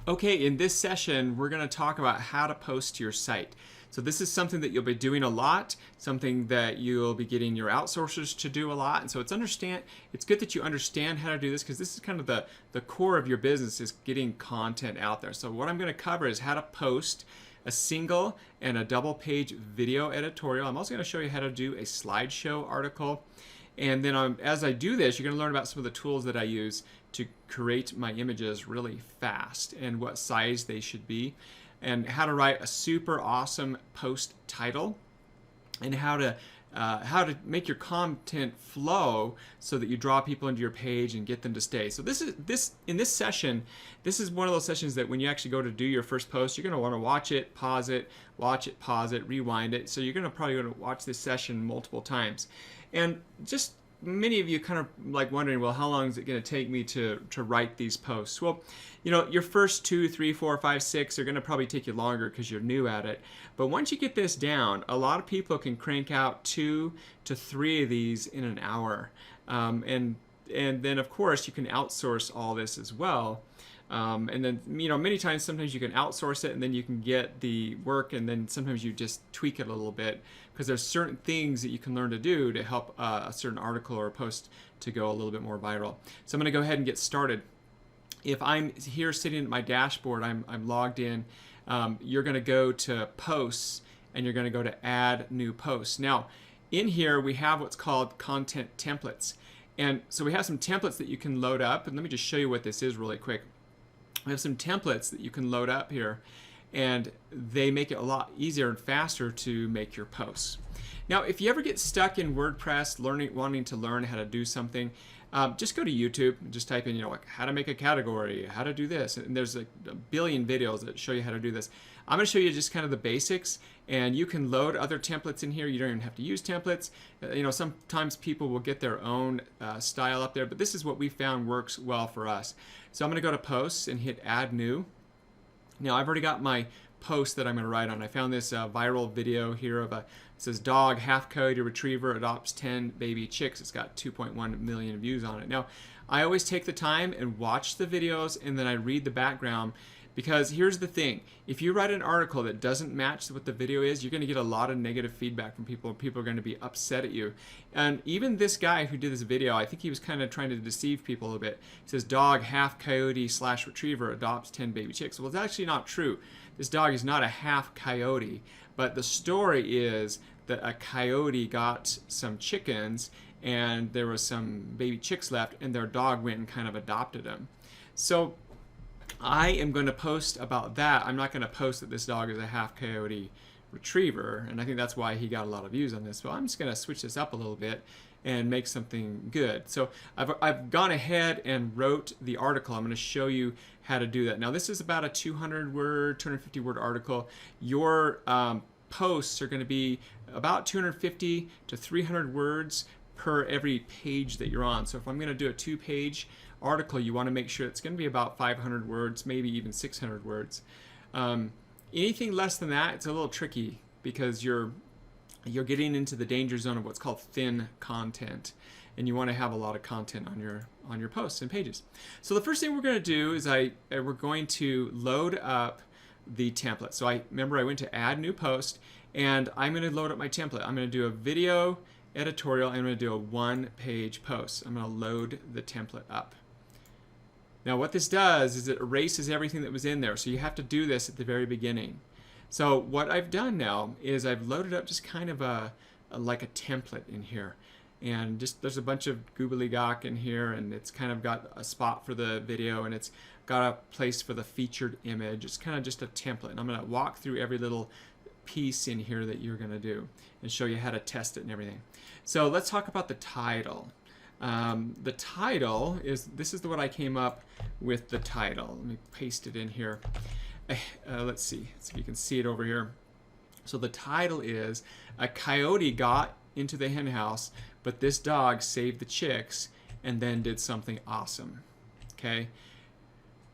Okay, in this session, we're going to talk about how to post to your site. So this is something that you'll be doing a lot, something that you'll be getting your outsourcers to do a lot. And so it's good that you understand how to do this, because this is kind of the core of your business, is getting content out there. So what I'm going to cover is how to post a single and a double page video editorial. I'm also going to show you how to do a slideshow article. And then as I do this, you're going to learn about some of the tools that I use to create my images really fast and what size they should be, and how to write a super awesome post title, and how to make your content flow so that you draw people into your page and get them to stay. So in this session, this is one of those sessions that when you actually go to do your first post, you're going to want to watch it, pause it, rewind it. So you're probably going to watch this session multiple times. And just many of you kind of like wondering, well, how long is it going to take me to write these posts? Well, your first 2, 3, 4, 5, 6 are going to probably take you longer because you're new at it. But once you get this down, a lot of people can crank out 2 to 3 of these in an hour. And then, of course, you can outsource all this as well. And then, many times, sometimes you can outsource it and then you can get the work, and then sometimes you just tweak it a little bit, because there's certain things that you can learn to do to help a certain article or a post to go a little bit more viral. So I'm going to go ahead and get started. If I'm here sitting at my dashboard, I'm logged in, you're going to go to posts, and you're going to go to add new posts. Now, in here we have what's called content templates. And so we have some templates that you can load up, and let me just show you what this is really quick. We have some templates that you can load up here, and they make it a lot easier and faster to make your posts. Now, if you ever get stuck in WordPress wanting to learn how to do something, just go to YouTube and just type in, like how to make a category, how to do this, and there's like a billion videos that show you how to do this. I'm going to show you just kind of the basics, and you can load other templates in here. You don't even have to use templates. Sometimes people will get their own style up there, but this is what we found works well for us. So I'm going to go to posts and hit add new. Now I've already got my post that I'm going to write on. I found this viral video here it says dog half coyote retriever adopts 10 baby chicks. It's got 2.1 million views on it. Now I always take the time and watch the videos, and then I read the background, because here's the thing: if you write an article that doesn't match what the video is, you're going to get a lot of negative feedback from people, and people are going to be upset at you. And even this guy who did this video, I think he was kind of trying to deceive people a bit. He says dog half coyote / retriever adopts 10 baby chicks. Well, it's actually not true. This dog is not a half coyote, but the story is that a coyote got some chickens, and there was some baby chicks left, and their dog went and kind of adopted them. So I am going to post about that. I'm not going to post that this dog is a half coyote retriever, and I think that's why he got a lot of views on this. But I'm just going to switch this up a little bit and make something good. So I've gone ahead and wrote the article. I'm going to show you how to do that. Now this is about a 250 word article. Your posts are going to be about 250 to 300 words per every page that you're on. So if I'm going to do a 2-page article, you want to make sure it's going to be about 500 words, maybe even 600 words. Anything less than that, it's a little tricky, because you're getting into the danger zone of what's called thin content, and you want to have a lot of content on your posts and pages. So the first thing we're going to do is we're going to load up the template. So I went to add new post, and I'm going to load up my template. I'm going to do a video editorial, and I'm going to do a 1-page post. I'm going to load the template up. Now what this does is it erases everything that was in there, so you have to do this at the very beginning. So what I've done now is I've loaded up just kind of like a template in here, and just there's a bunch of gobbledygook in here, and it's kind of got a spot for the video, and it's got a place for the featured image. It's kind of just a template, and I'm going to walk through every little piece in here that you're going to do and show you how to test it and everything. So let's talk about the title. The title this is what I came up with the title. Let me paste it in here. Let's see if you can see it over here. So the title is "A Coyote Got into the Hen House, but this dog saved the chicks and then did something awesome." Okay.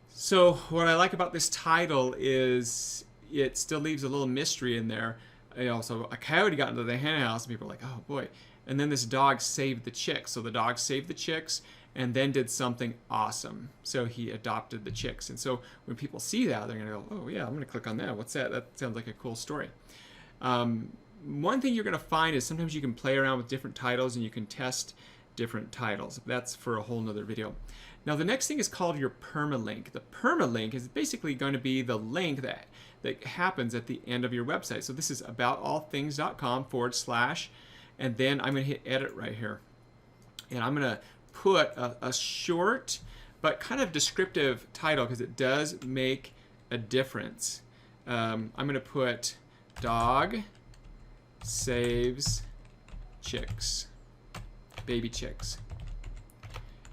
So what I like about this title is it still leaves a little mystery in there. So a coyote got into the hen house, and people are like, "Oh boy." And then this dog saved the chicks. So the dog saved the chicks, and then did something awesome. So he adopted the chicks. And so when people see that, they're going to go, oh yeah, I'm going to click on that. What's that? That sounds like a cool story. One thing you're going to find is sometimes you can play around with different titles and you can test different titles. That's for a whole nother video. Now the next thing is called your permalink. The permalink is basically going to be the link that happens at the end of your website. So this is aboutallthings.com/, and then I'm going to hit edit right here. And I'm going to put a short but kind of descriptive title because it does make a difference. I'm going to put dog saves chicks, baby chicks.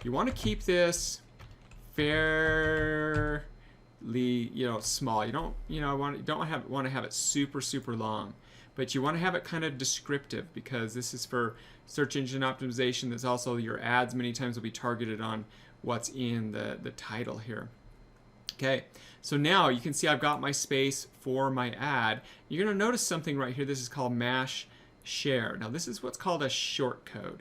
You want to keep this fairly, small. You don't, want to have it super long, but you want to have it kind of descriptive because this is for search engine optimization. That's also your ads many times will be targeted on what's in the title here. Okay, so now you can see I've got my space for my ad. You're going to notice something right here. This is called mash share. Now this is what's called a shortcode.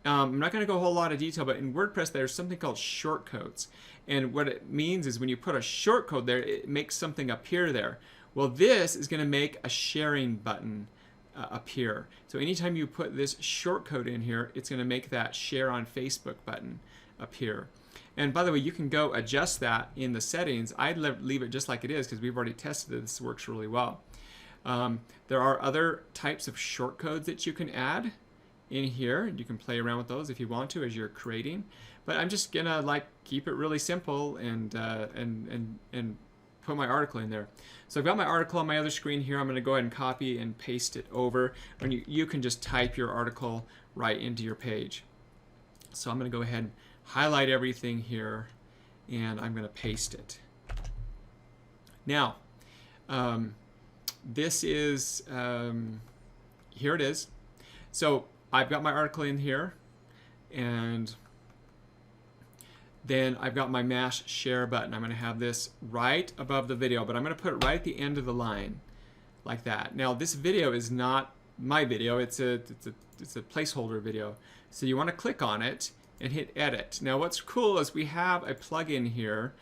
I'm not going to go a whole lot of detail, but in WordPress there's something called shortcodes. And what it means is when you put a shortcode there, it makes something appear there. Well, this is going to make a sharing button appear. So anytime you put this shortcode in here, it's going to make that share on Facebook button appear. And by the way, you can go adjust that in the settings. I'd leave it just like it is because we've already tested it. This works really well. There are other types of shortcodes that you can add in here. You can play around with those if you want to as you're creating. But I'm just gonna keep it really simple and put my article in there. So I've got my article on my other screen here. I'm going to go ahead and copy and paste it over. And you can just type your article right into your page. So I'm going to go ahead and highlight everything here, and I'm going to paste it. Now, this is, here it is. So I've got my article in here, and then I've got my mash share button. I'm going to have this right above the video, but I'm going to put it right at the end of the line, like that. Now this video is not my video. It's a placeholder video. So you want to click on it and hit edit. Now what's cool is we have a plugin here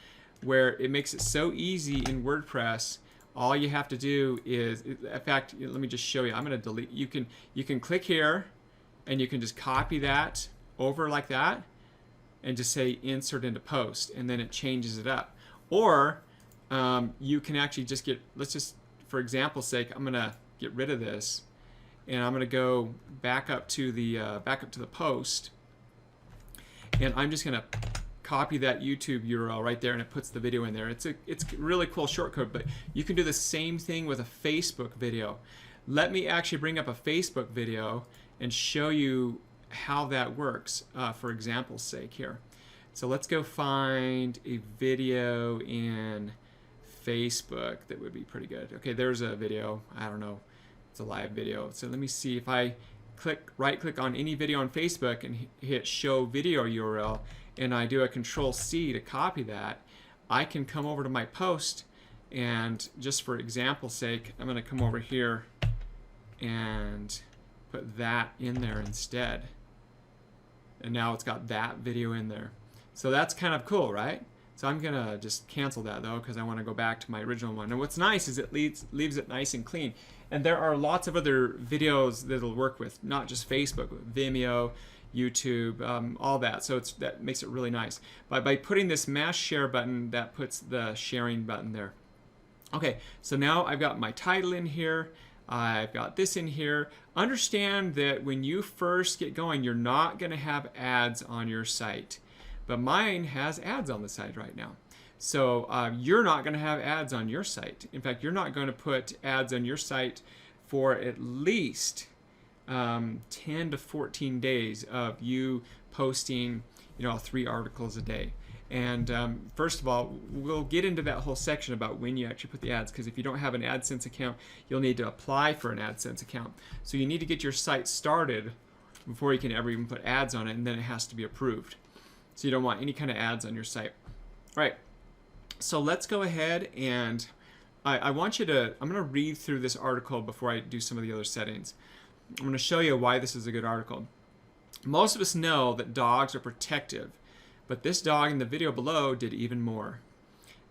where it makes it so easy in WordPress. All you have to do is, in fact, let me just show you. I'm going to delete. You can click here, and you can just copy that over like that, and just say insert into post, and then it changes it up. Or you can actually just let's just, for example's sake, I'm gonna get rid of this, and I'm gonna go back up to the post, and I'm just gonna copy that YouTube URL right there, and it puts the video in there. It's a really cool shortcode, but you can do the same thing with a Facebook video. Let me actually bring up a Facebook video and show you how that works, for example's sake here. So let's go find a video in Facebook that would be pretty good. Okay, there's a video. I don't know, it's a live video. So let me see if I right click on any video on Facebook and hit show video URL, and I do a Control-C to copy that, I can come over to my post, and just for example's sake, I'm going to come over here and put that in there instead. And now it's got that video in there. So that's kind of cool, right? So I'm gonna just cancel that though, because I want to go back to my original one. And what's nice is it leaves it nice and clean. And there are lots of other videos that it'll work with, not just Facebook, Vimeo, YouTube, all that. So that makes it really nice. By putting this mash share button, that puts the sharing button there. Okay, so now I've got my title in here. I've got this in here. Understand that when you first get going, you're not going to have ads on your site. But mine has ads on the site right now. So you're not going to have ads on your site. In fact, you're not going to put ads on your site for at least 10 to 14 days of you posting 3 articles a day. And first of all, we'll get into that whole section about when you actually put the ads, because if you don't have an AdSense account, you'll need to apply for an AdSense account. So you need to get your site started before you can ever even put ads on it, and then it has to be approved. So you don't want any kind of ads on your site. All right, so let's go ahead and I'm going to read through this article before I do some of the other settings. I'm going to show you why this is a good article. Most of us know that dogs are protective But this dog in the video below did even more.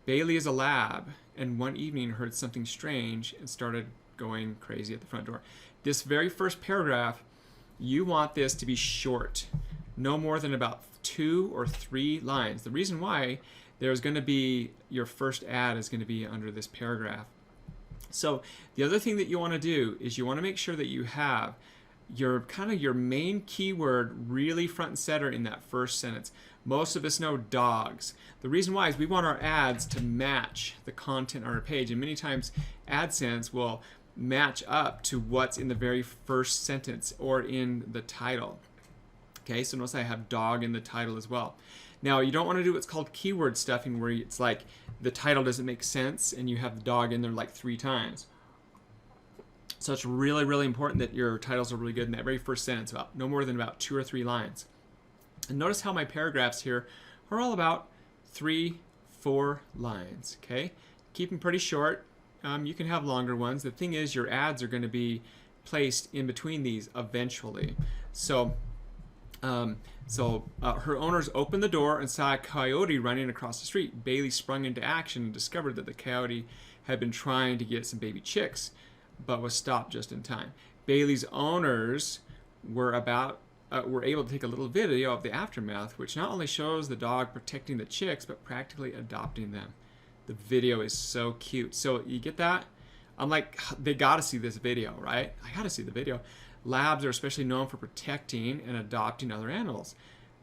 Bailey is a lab, and one evening heard something strange and started going crazy at the front door. This very first paragraph, you want this to be short, no more than about 2 or 3 lines. The reason why, there's going to be, your first ad is going to be under this paragraph. So the other thing that you want to do is you want to make sure that you have your main keyword really front and center in that first sentence. Most of us know dogs. The reason why is we want our ads to match the content on our page, and many times AdSense will match up to what's in the very first sentence or in the title. Okay, so notice I have dog in the title as well. Now, you don't want to do what's called keyword stuffing, where it's like the title doesn't make sense and you have the dog in there like 3 times. So it's really, really important that your titles are really good in that very first sentence, about no more than about 2 or 3 lines. And notice how my paragraphs here are all about 3, 4 lines. Okay, keep them pretty short. You can have longer ones. The thing is, your ads are going to be placed in between these eventually. So her owners opened the door and saw a coyote running across the street. Bailey sprung into action and discovered that the coyote had been trying to get some baby chicks, but was stopped just in time. Bailey's owners were able to take a little video of the aftermath, which not only shows the dog protecting the chicks, but practically adopting them. The video is so cute. So you get that? I'm like, they gotta see this video, right? I gotta see the video. Labs are especially known for protecting and adopting other animals.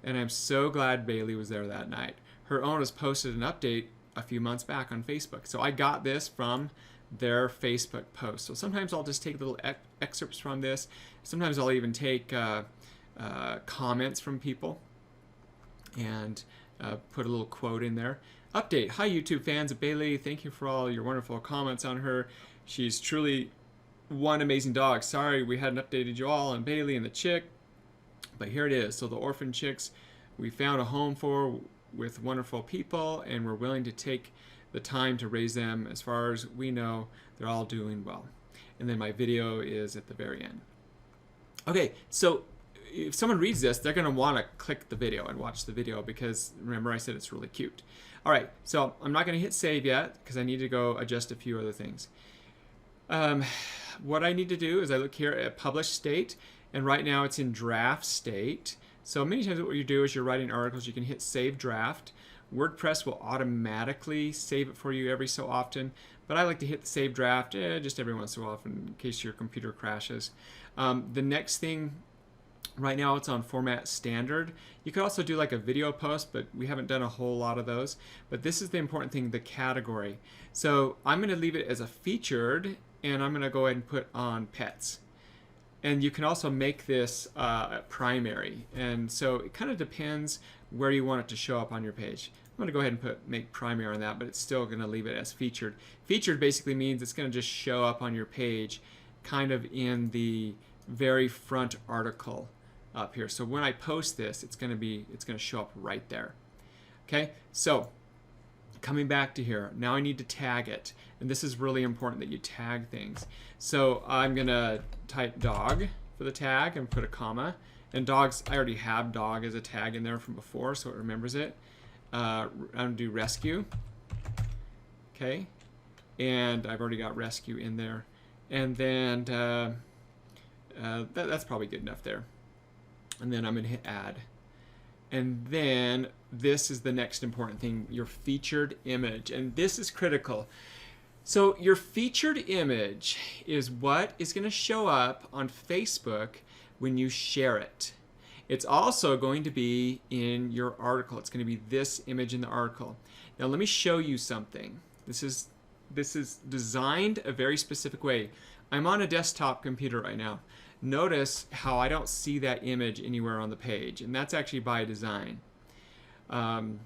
And I'm so glad Bailey was there that night. Her owners posted an update a few months back on Facebook. So I got this from their Facebook post. So sometimes I'll just take little excerpts from this. Sometimes I'll even take comments from people and put a little quote in there. Update. Hi YouTube fans of Bailey. Thank you for all your wonderful comments on her. She's truly one amazing dog. Sorry we hadn't updated you all on Bailey and the chick, but here it is. So the orphan chicks we found a home for with wonderful people, and we're willing to take the time to raise them. As far as we know, they're all doing well. And then my video is at the very end. Okay, so if someone reads this, they're going to want to click the video and watch the video because, remember, I said it's really cute. All right, so I'm not going to hit save yet because I need to go adjust a few other things. What I need to do is I look here at published state, and right now it's in draft state. So many times what you do is you're writing articles, you can hit save draft. WordPress will automatically save it for you every so often, but I like to hit the save draft just every once in a while in case your computer crashes. The next thing, right now it's on format standard. You could also do like a video post, but we haven't done a whole lot of those. But this is the important thing, the category. So I'm going to leave it as a featured, and I'm going to go ahead and put on pets. And you can also make this primary. And so it kind of depends where you want it to show up on your page. I'm going to go ahead and make primary on that, but it's still going to leave it as featured. Featured basically means it's going to just show up on your page kind of in the very front article up here. So when I post this, it's going to show up right there. Okay, so coming back to here, now I need to tag it, and this is really important that you tag things. So I'm going to type dog for the tag and put a comma. And dogs, I already have dog as a tag in there from before, so it remembers it. I'm going to do rescue. Okay, and I've already got rescue in there. And then that's probably good enough there. And then I'm going to hit add. And then this is the next important thing, your featured image. And this is critical. So your featured image is what is going to show up on Facebook when you share it. It's also going to be in your article. It's going to be this image in the article. Now let me show you something. This is designed a very specific way. I'm on a desktop computer right now. Notice how I don't see that image anywhere on the page, and that's actually by design. I'm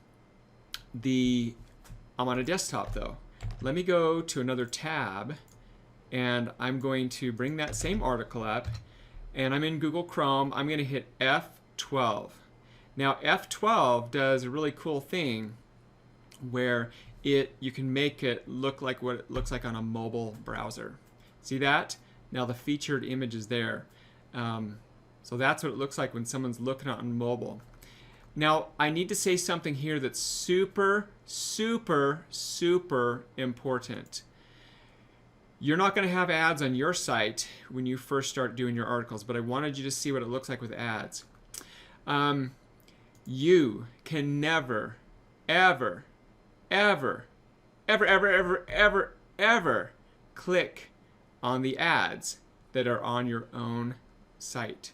on a desktop though. Let me go to another tab, and I'm going to bring that same article up, and I'm in Google Chrome. I'm going to hit F12. Now F12 does a really cool thing where you can make it look like what it looks like on a mobile browser. See that? Now the featured image is there. So that's what it looks like when someone's looking on mobile. Now, I need to say something here that's super, super, super important. You're not going to have ads on your site when you first start doing your articles, but I wanted you to see what it looks like with ads. You can never, ever, ever, ever, ever, ever, ever, ever click on the ads that are on your own site.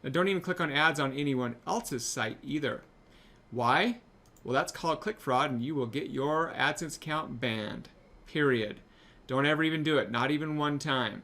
Now, don't even click on ads on anyone else's site either. Why? Well, that's called click fraud, and you will get your AdSense account banned. Period. Don't ever even do it, not even one time.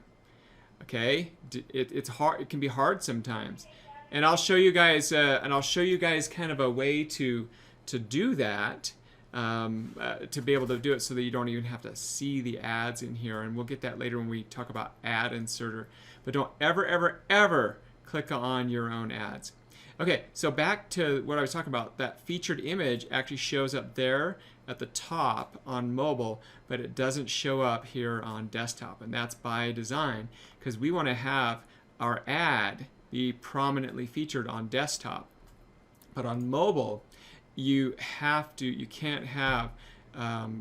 Okay? It's hard. It can be hard sometimes, and I'll show you guys. Kind of a way to do that. To be able to do it so that you don't even have to see the ads in here, and we'll get that later when we talk about ad inserter. But don't ever, ever, ever click on your own ads. Okay, so back to what I was talking about. That featured image actually shows up there at the top on mobile, but it doesn't show up here on desktop, and that's by design because we want to have our ad be prominently featured on desktop. But on mobile, you can't have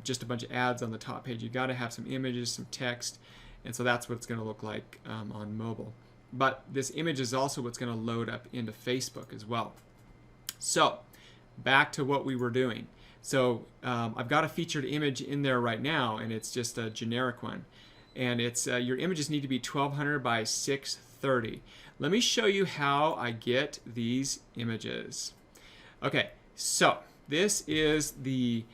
just a bunch of ads on the top page. You got to have some images, some text, and so that's what it's going to look like on mobile. But this image is also what's going to load up into Facebook as well. So back to what we were doing. So I've got a featured image in there right now, and it's just a generic one. And it's your images need to be 1200 by 630. Let me show you how I get these images. Okay, so this is the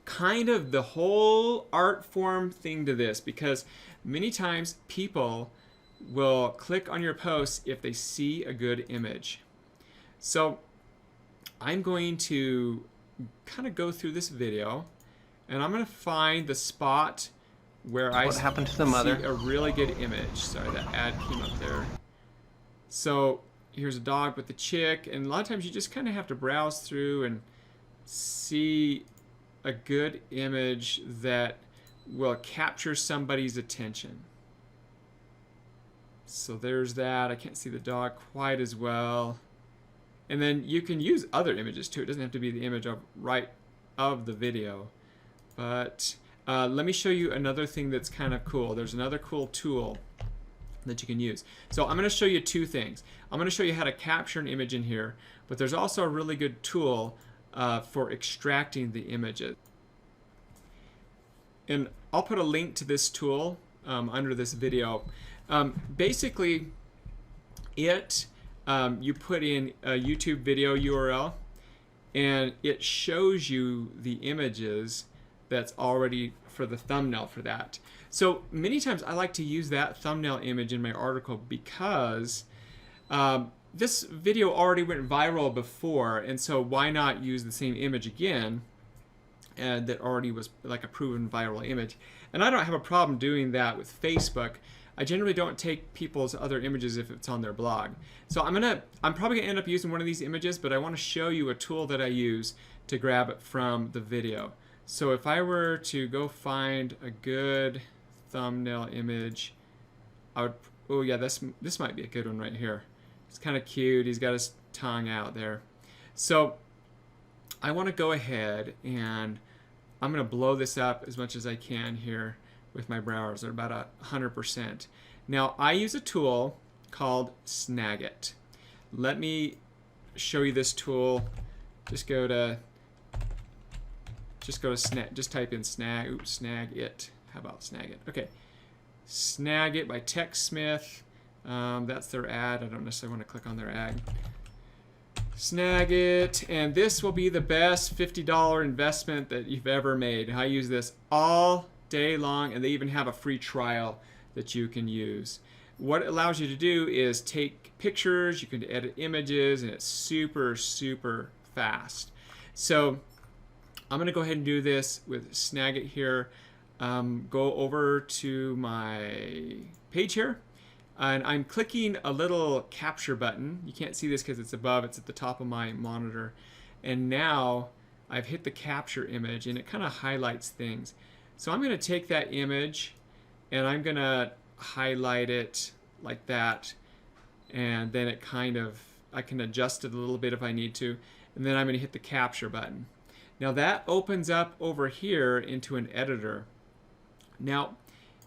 kind of the whole art form thing to this, because many times people will click on your posts if they see a good image. So I'm going to kind of go through this video, and I'm going to find the spot where I see a really good image. Sorry, that ad came up there. So here's a dog with the chick, and a lot of times you just kind of have to browse through and see a good image that will capture somebody's attention. So there's that. I can't see the dog quite as well. And then you can use other images too. It doesn't have to be the image of the video. But let me show you another thing that's kind of cool. There's another cool tool that you can use. So I'm going to show you two things. I'm going to show you how to capture an image in here, but there's also a really good tool for extracting the images. And I'll put a link to this tool under this video. Basically, you put in a YouTube video URL, and it shows you the images that's already for the thumbnail for that. So many times I like to use that thumbnail image in my article because this video already went viral before, and so why not use the same image again that already was like a proven viral image. And I don't have a problem doing that with Facebook. I generally don't take people's other images if it's on their blog. So I'm probably gonna end up using one of these images, but I want to show you a tool that I use to grab it from the video. So if I were to go find a good thumbnail image, I would, oh yeah, this might be a good one right here. It's kind of cute. He's got his tongue out there. So I want to go ahead and I'm going to blow this up as much as I can here with my browser, about 100%. Now I use a tool called Snagit. Let me show you this tool. Just type in Snagit. How about Snagit? Okay, Snagit by TechSmith. That's their ad. I don't necessarily want to click on their ad. Snagit, and this will be the best $50 investment that you've ever made. I use this all day long, and they even have a free trial that you can use. What it allows you to do is take pictures, you can edit images, and it's super, super fast. So I'm going to go ahead and do this with Snagit here. Go over to my page here, and I'm clicking a little capture button. You can't see this because it's above, it's at the top of my monitor. And now I've hit the capture image, and it kind of highlights things. So I'm going to take that image, and I'm going to highlight it like that, and then it I can adjust it a little bit if I need to. and then I'm going to hit the capture button. Now that opens up over here into an editor. Now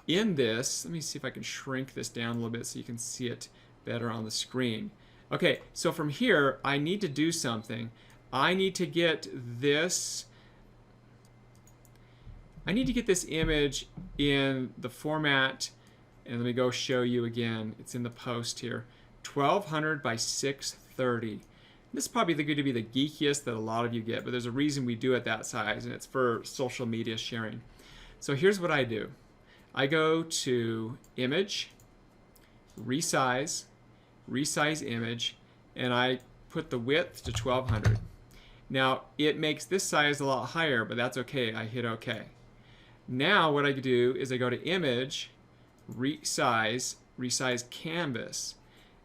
in this, let me see if I can shrink this down a little bit so you can see it better on the screen. Okay, so from here I need to do something. I need to get this image in the format, and let me go show you again. It's in the post here, 1200 by 630. This is probably going to be the geekiest that a lot of you get, but there's a reason we do it that size, and it's for social media sharing. So here's what I do. I go to Image, Resize, Resize Image, and I put the width to 1200. Now it makes this size a lot higher, but that's okay. I hit OK. Now what I do is I go to Image, Resize, Resize Canvas,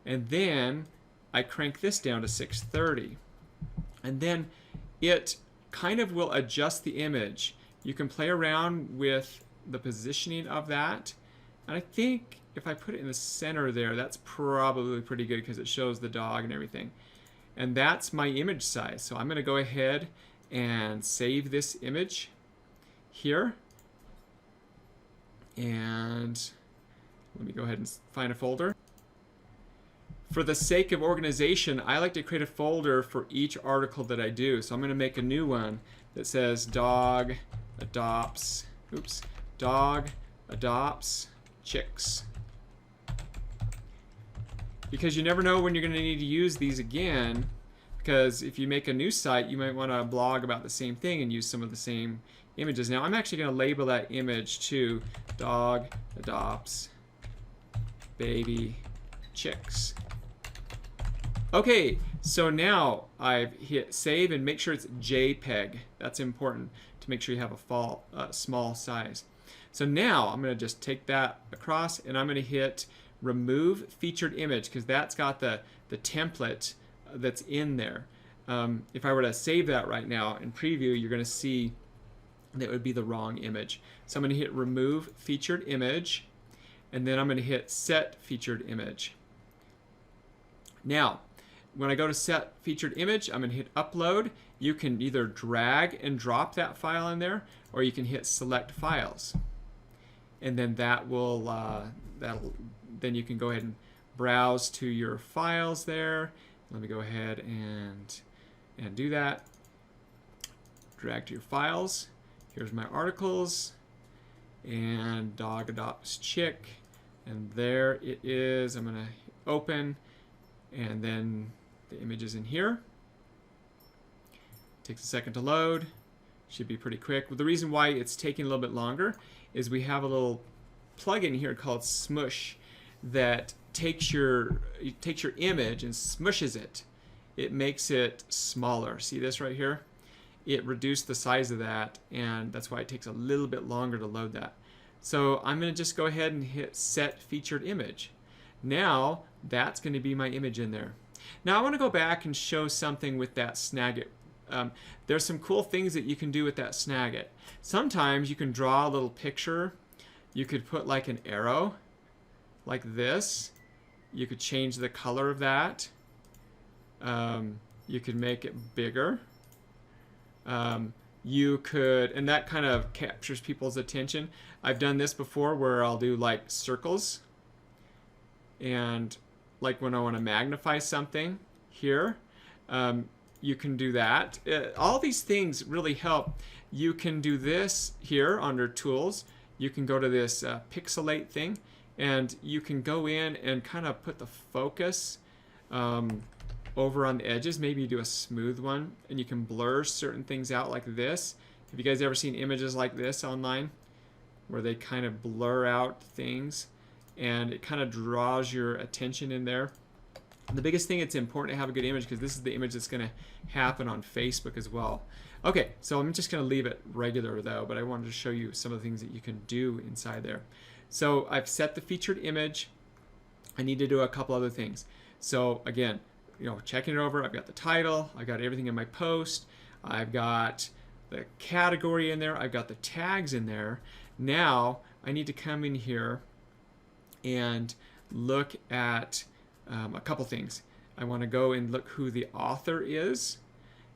and then I crank this down to 630. And then it kind of will adjust the image. You can play around with the positioning of that. And I think if I put it in the center there, that's probably pretty good because it shows the dog and everything. And that's my image size. So I'm going to go ahead and save this image here. And let me go ahead and find a folder. For the sake of organization, I like to create a folder for each article that I do. So I'm going to make a new one that says dog adopts chicks. Because you never know when you're going to need to use these again, because if you make a new site, you might want to blog about the same thing and use some of the same images. Now I'm actually going to label that image to dog adopts baby chicks. Okay, so now I've hit save, and make sure it's JPEG. That's important to make sure you have a small size. So now I'm going to just take that across, and I'm going to hit remove featured image because that's got the template that's in there. If I were to save that right now in preview, you're going to see that it would be the wrong image. So I'm going to hit remove featured image, and then I'm going to hit set featured image. Now when I go to set featured image, I'm going to hit upload. You can either drag and drop that file in there, or you can hit select files, and then that will then you can go ahead and browse to your files there. Let me go ahead and do that. Drag to your files. Here's my articles and dog adopts chick, and there it is. I'm going to open, and then the image is in here. Takes a second to load. Should be pretty quick. Well, the reason why it's taking a little bit longer is we have a little plugin here called Smush that takes your image and smushes it. It makes it smaller. See this right here? It reduced the size of that, and that's why it takes a little bit longer to load that. So I'm going to just go ahead and hit set featured image. Now that's going to be my image in there. Now I want to go back and show something with that Snagit. There's some cool things that you can do with that Snagit. Sometimes you can draw a little picture. You could put like an arrow like this. You could change the color of that. You could make it bigger. You could, and that kind of captures people's attention. I've done this before where I'll do like circles, and like when I want to magnify something here, you can do that. All these things really help. You can do this here under tools. You can go to this pixelate thing, and you can go in and kind of put the focus over on the edges. Maybe you do a smooth one, and you can blur certain things out like this. Have you guys ever seen images like this online where they kind of blur out things and it kind of draws your attention in there? The biggest thing, it's important to have a good image because this is the image that's going to happen on Facebook as well. Okay, so I'm just going to leave it regular though, but I wanted to show you some of the things that you can do inside there. So I've set the featured image. I need to do a couple other things. So again, checking it over, I've got the title, I've got everything in my post, I've got the category in there, I've got the tags in there. Now I need to come in here and look at a couple things. I want to go and look who the author is,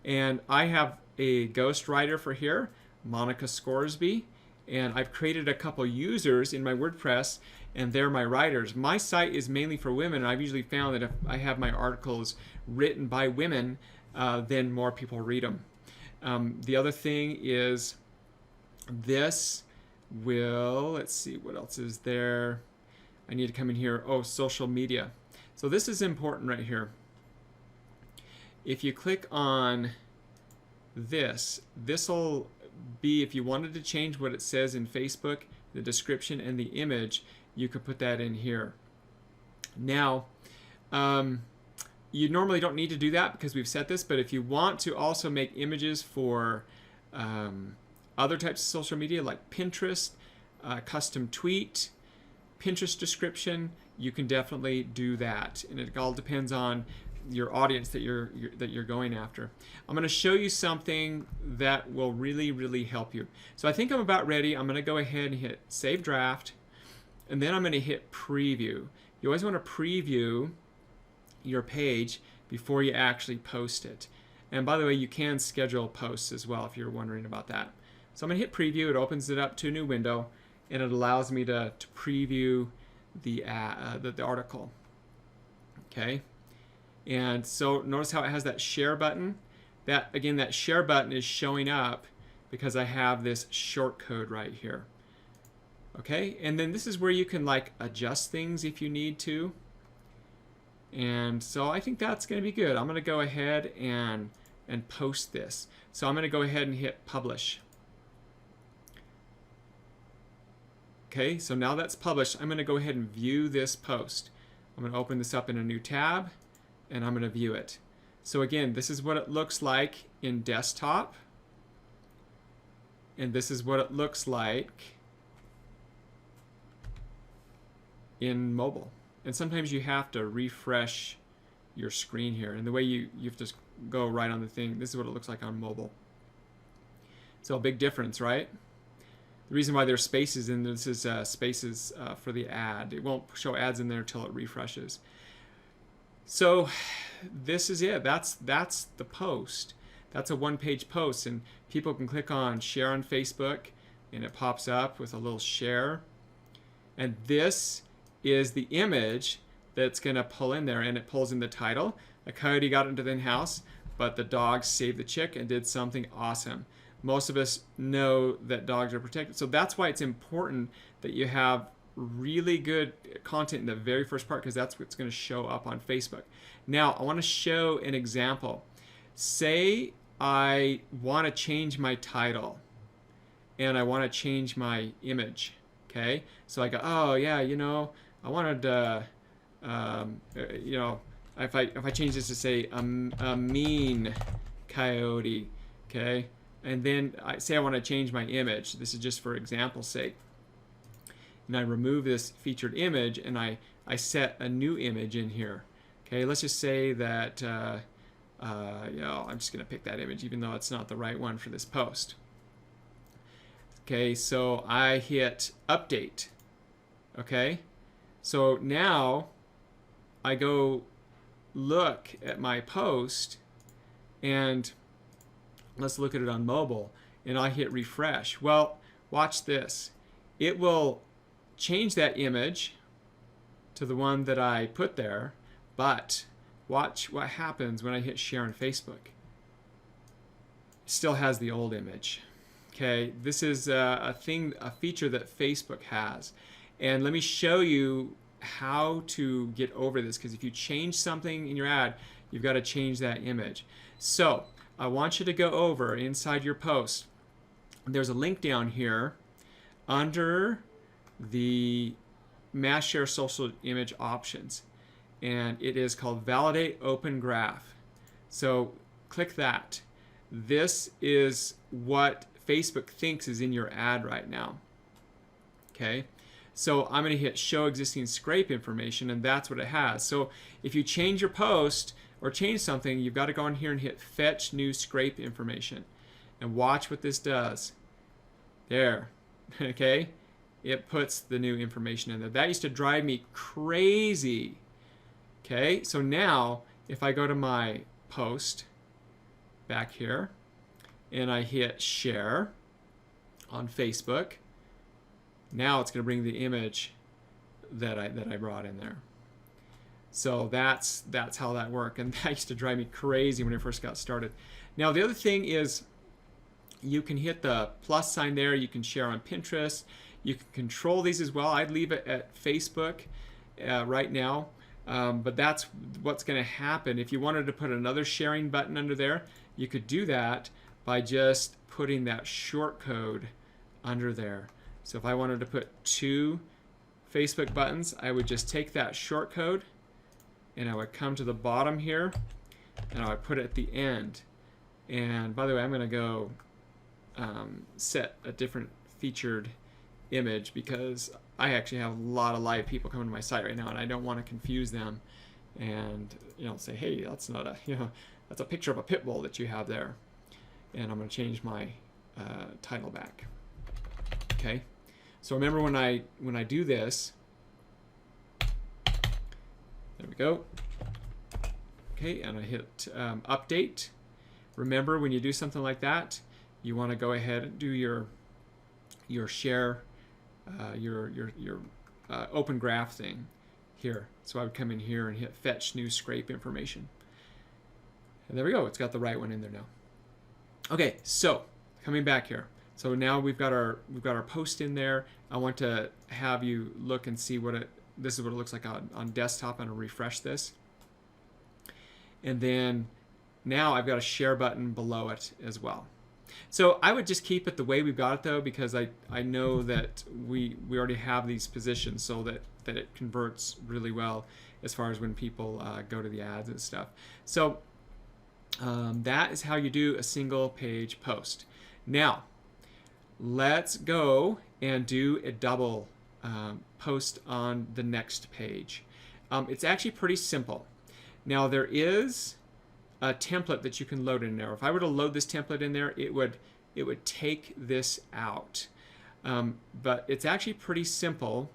And I have a ghostwriter for here, Monica Scoresby, and I've created a couple users in my WordPress, and they're my writers. My site is mainly for women, and I've usually found that if I have my articles written by women, then more people read them. The other thing is this will, let's see, what else is there? I need to come in here. Oh, social media. So this is important right here. If you click on this, this will be, if you wanted to change what it says in Facebook, the description and the image, you could put that in here. Now, you normally don't need to do that because we've set this, but if you want to also make images for other types of social media like Pinterest, custom tweet, Pinterest description, you can definitely do that, and it all depends on your audience that you're going after. I'm going to show you something that will really help you. So I think I'm about ready. I'm going to go ahead and hit Save Draft, and then I'm going to hit Preview. You always want to preview your page before you actually post it. And by the way, you can schedule posts as well if you're wondering about that. So I'm going to hit Preview. It opens it up to a new window, and it allows me to preview the article. Okay. And so notice how it has that share button. That, again, that share button is showing up because I have this short code right here. Okay, and then this is where you can like adjust things if you need to. And so I think that's going to be good. I'm going to go ahead and post this. So I'm going to go ahead and hit Publish. Okay, so now that's published. I'm going to go ahead and view this post. I'm going to open this up in a new tab, and I'm going to view it. So again, this is what it looks like in desktop, and this is what it looks like in mobile. And sometimes you have to refresh your screen here, and the way you have to go right on the thing, this is what it looks like on mobile. So a big difference, right? The reason why there's spaces in this is spaces for the ad. It won't show ads in there until it refreshes. So this is it. That's the post. That's a one-page post, and people can click on share on Facebook, and it pops up with a little share. And this is the image that's going to pull in there, and it pulls in the title. A coyote got into the house, but the dog saved the chick and did something awesome. Most of us know that dogs are protected. So that's why it's important that you have really good content in the very first part, because that's what's going to show up on Facebook. Now, I want to show an example. Say I want to change my title and I want to change my image. Okay, so I go, oh yeah, you know, I wanted you know, if I change this to say a mean coyote, okay, and then I say I want to change my image. This is just for example's sake. And I remove this featured image, and I set a new image in here. Okay, let's just say that you know, I'm just going to pick that image, even though it's not the right one for this post. Okay, so I hit Update. Okay, so now I go look at my post, and let's look at it on mobile, and I hit refresh. Well, watch this. It will change that image to the one that I put there, but watch what happens when I hit share on Facebook. It still has the old image. Okay, this is a feature that Facebook has. And let me show you how to get over this, because if you change something in your ad, you've got to change that image. So I want you to go over inside your post. There's a link down here under the Mass Share Social Image Options, and it is called Validate Open Graph. So click that. This is what Facebook thinks is in your ad right now. Okay, so I'm going to hit Show Existing Scrape Information, and that's what it has. So if you change your post or change something, you've got to go in here and hit Fetch New Scrape Information, and watch what this does. There. Okay, it puts the new information in there. That used to drive me crazy. Okay, so now if I go to my post back here and I hit share on Facebook, now it's going to bring the image that I brought in there. So that's how that works, and that used to drive me crazy when I first got started. Now the other thing is you can hit the plus sign there. You can share on Pinterest. You can control these as well. I'd leave it at Facebook right now, but that's what's going to happen. If you wanted to put another sharing button under there, you could do that by just putting that short code under there. So if I wanted to put 2 Facebook buttons, I would just take that short code and I would come to the bottom here and I would put it at the end. And by the way, I'm going to go set a different featured image because I actually have a lot of live people coming to my site right now and I don't want to confuse them and say, hey, that's not a that's a picture of a pit bull that you have there. And I'm going to change my title back. Okay, so remember when I do this, there we go. Okay, and I hit update. Remember, when you do something like that, you want to go ahead and do your share, your open graph thing here. So I would come in here and hit fetch new scrape information. And there we go. It's got the right one in there now. Okay, so coming back here. So now we've got our post in there. I want to have you look and see this is what it looks like on desktop. I'm going to refresh this. And then now I've got a share button below it as well. So I would just keep it the way we've got it though, because I know that we already have these positions so that it converts really well as far as when people go to the ads and stuff. So that is how you do a single page post. Now let's go and do a double post on the next page. It's actually pretty simple. Now there is a template that you can load in there. If I were to load this template in there, it would take this out. But it's actually pretty simple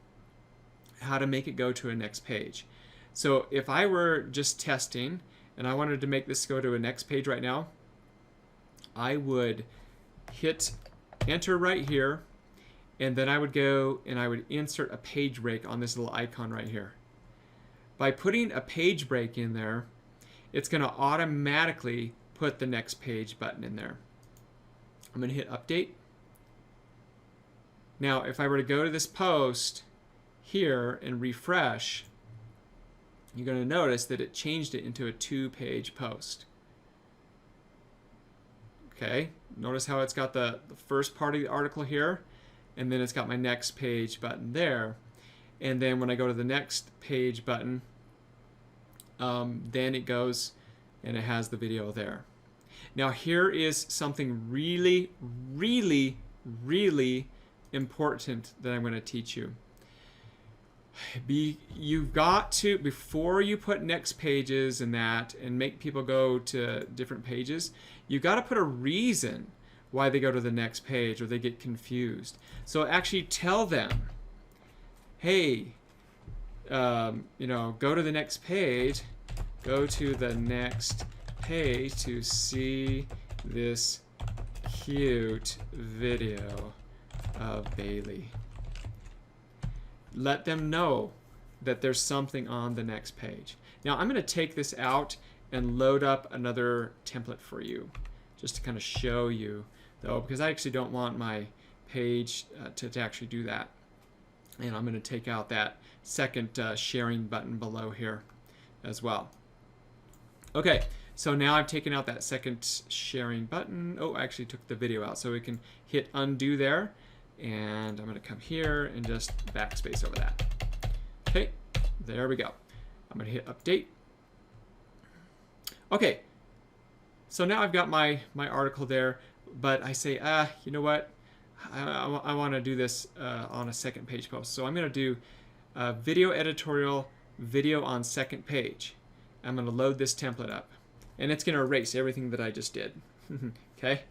how to make it go to a next page. So if I were just testing and I wanted to make this go to a next page right now, I would hit enter right here, and then I would go and I would insert a page break on this little icon right here. By putting a page break in there, it's going to automatically put the next page button in there. I'm going to hit update. Now if I were to go to this post here and refresh, you're going to notice that it changed it into a 2-page post. Okay, notice how it's got the first part of the article here, and then it's got my next page button there. And then when I go to the next page button, then it goes and it has the video there. Now here is something really, really, really important that I'm going to teach you. You've got to, before you put next pages and that and make people go to different pages, you've got to put a reason why they go to the next page or they get confused. So actually tell them, hey, go to the next page, go to the next page to see this cute video of Bailey. Let them know that there's something on the next page. Now I'm going to take this out and load up another template for you just to kind of show you though, because I actually don't want my page to actually do that. And I'm going to take out that second sharing button below here as well. Okay, so now I've taken out that second sharing button. Oh, I actually took the video out, so we can hit undo there. And I'm going to come here and just backspace over that. Okay, there we go. I'm going to hit update. Okay, so now I've got my article there, but I say, you know what? I want to do this on a second page post. So I'm going to do video editorial, video on second page. I'm going to load this template up, and it's going to erase everything that I just did. Okay,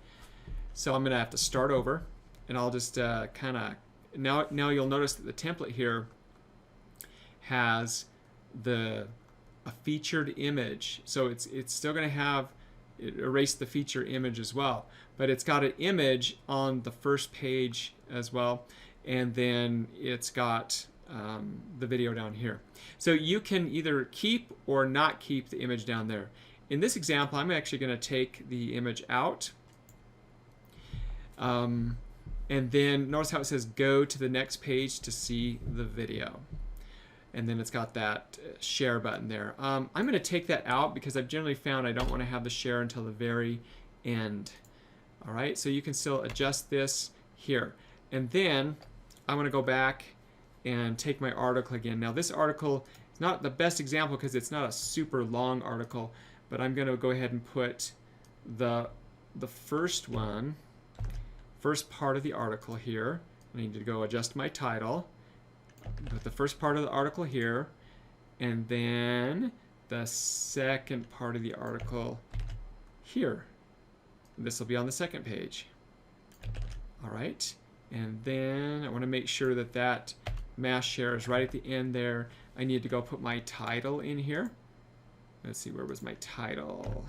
so I'm going to have to start over. And I'll just kind of, now you'll notice that the template here has a featured image. So it's still going to have it erased the feature image as well. But it's got an image on the first page as well, and then it's got the video down here. So you can either keep or not keep the image down there. In this example, I'm actually going to take the image out. And then notice how it says go to the next page to see the video. And then it's got that share button there. I'm going to take that out because I've generally found I don't want to have the share until the very end. All right, so you can still adjust this here. And then I'm going to go back and take my article again. Now this article is not the best example because it's not a super long article, but I'm going to go ahead and put the first part of the article here. I need to go adjust my title. Put the first part of the article here, and then the second part of the article here. This will be on the second page. All right, and then I want to make sure that that mass share is right at the end there. I need to go put my title in here. Let's see, where was my title?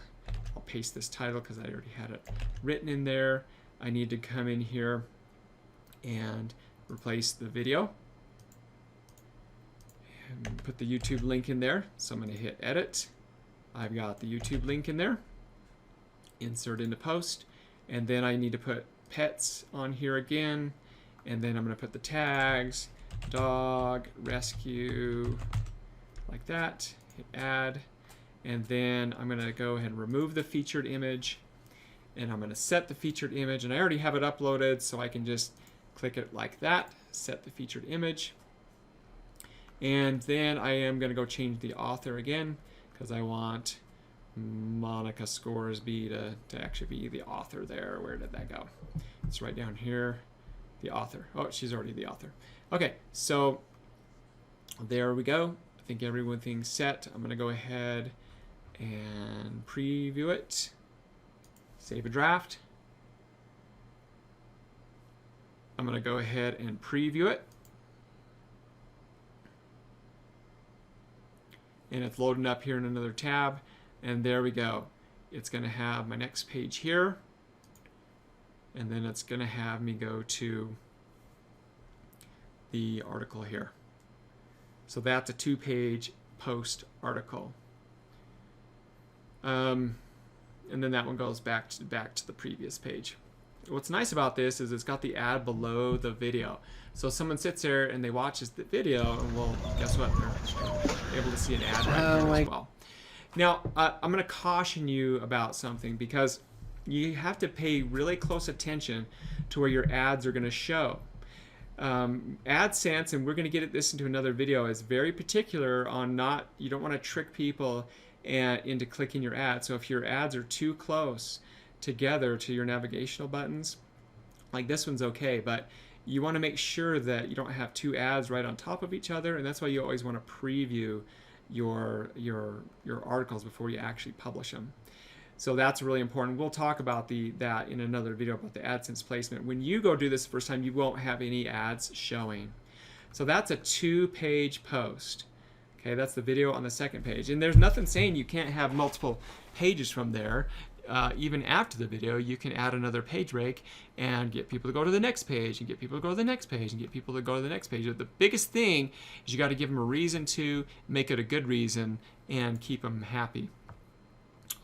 I'll paste this title because I already had it written in there. I need to come in here and replace the video and put the YouTube link in there. So I'm going to hit edit. I've got the YouTube link in there. Insert into post, and then I need to put pets on here again, and then I'm going to put the tags, dog, rescue, like that, hit add, and then I'm going to go ahead and remove the featured image, and I'm going to set the featured image, and I already have it uploaded, so I can just click it like that, set the featured image, and then I am going to go change the author again because I want Monica Scoresby to actually be the author there. Where did that go? It's right down here, the author. Oh, she's already the author. Okay, so there we go. I think everything's set. I'm going to go ahead and preview it. Save a draft. I'm going to go ahead and preview it. And it's loading up here in another tab. And there we go. It's going to have my next page here. And then it's going to have me go to the article here. So that's a 2-page post article. And then that one goes back to the previous page. What's nice about this is it's got the ad below the video. So someone sits there and they watches the video, and well, guess what? They're able to see an ad right here as well. Now, I'm going to caution you about something because you have to pay really close attention to where your ads are going to show. AdSense, and we're going to get this into another video, is very particular on you don't want to trick people into clicking your ad. So if your ads are too close together to your navigational buttons, like this one's okay, but you want to make sure that you don't have two ads right on top of each other, and that's why you always want to preview your articles before you actually publish them. So that's really important. We'll talk about that in another video about the AdSense placement. When you go do this the first time, you won't have any ads showing. So that's a 2-page post. Okay, that's the video on the second page. And there's nothing saying you can't have multiple pages from there. Even after the video, you can add another page break and get people to go to the next page, and get people to go to the next page, and get people to go to the next page. The biggest thing is you got to give them a reason to, make it a good reason, and keep them happy.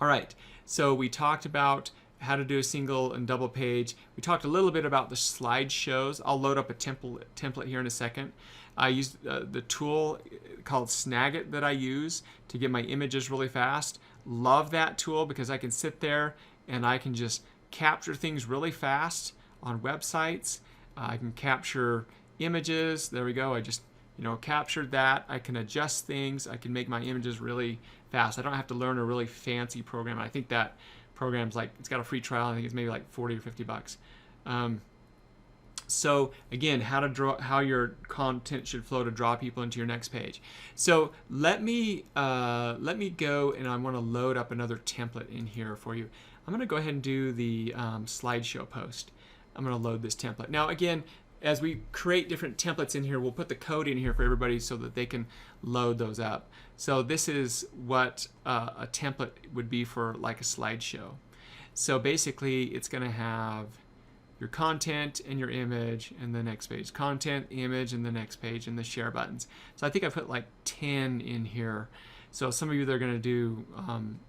All right, so we talked about how to do a single and double page. We talked a little bit about the slideshows. I'll load up a template here in a second. I use the tool called Snagit that I use to get my images really fast. Love that tool because I can sit there and I can just capture things really fast on websites. I can capture images. There we go. I just captured that. I can adjust things. I can make my images really fast. I don't have to learn a really fancy program. I think that program's it's got a free trial. I think it's maybe like 40 or 50 bucks. So again, how your content should flow to draw people into your next page. So let me go, and I want to load up another template in here for you. I'm going to go ahead and do the slideshow post. I'm going to load this template. Now again, as we create different templates in here, we'll put the code in here for everybody so that they can load those up. So this is what a template would be for like a slideshow. So basically it's going to have your content and your image and the next page, content, image, and the next page, and the share buttons. So I think I put like 10 in here. So some of you that are going to do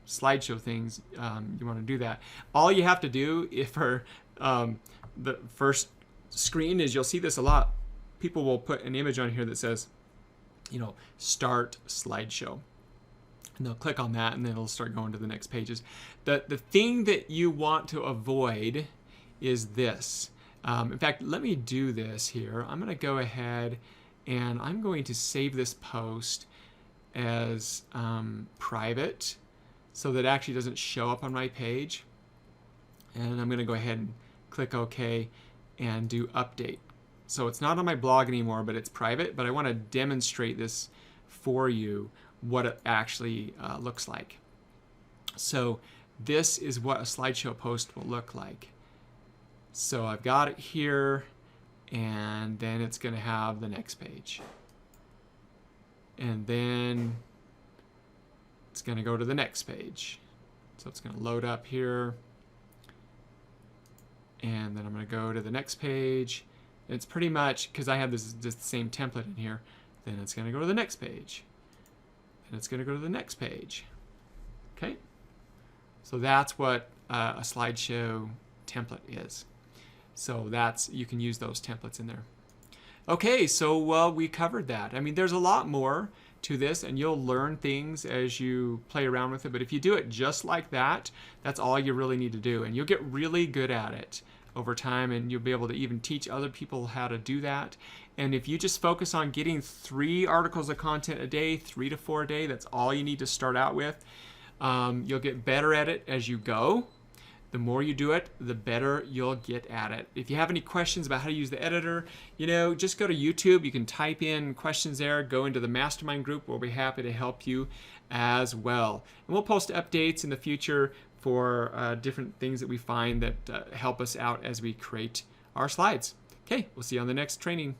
slideshow things, you want to do that. All you have to do if for the first screen is, you'll see this a lot. People will put an image on here that says, you know, start slideshow. And they'll click on that and then it'll start going to the next pages. The thing that you want to avoid is this. In fact, let me do this here. I'm going to go ahead and I'm going to save this post as private so that it actually doesn't show up on my page. And I'm going to go ahead and click OK and do update. So it's not on my blog anymore, but it's private. But I want to demonstrate this for you, what it actually looks like. So this is what a slideshow post will look like. So I've got it here, and then it's going to have the next page. And then it's going to go to the next page. So it's going to load up here. And then I'm going to go to the next page. It's pretty much, because I have this same template in here, then it's going to go to the next page. And it's going to go to the next page. Okay? So that's what a slideshow template is. So that's, you can use those templates in there. Okay, so we covered that. I mean, there's a lot more to this, and you'll learn things as you play around with it. But if you do it just like that, that's all you really need to do. And you'll get really good at it over time, and you'll be able to even teach other people how to do that. And if you just focus on getting 3 articles of content a day, 3 to 4 a day, that's all you need to start out with. You'll get better at it as you go. The more you do it, the better you'll get at it. If you have any questions about how to use the editor, you know, just go to YouTube. You can type in questions there, go into the mastermind group. We'll be happy to help you as well. And we'll post updates in the future for different things that we find that help us out as we create our slides. Okay, we'll see you on the next training.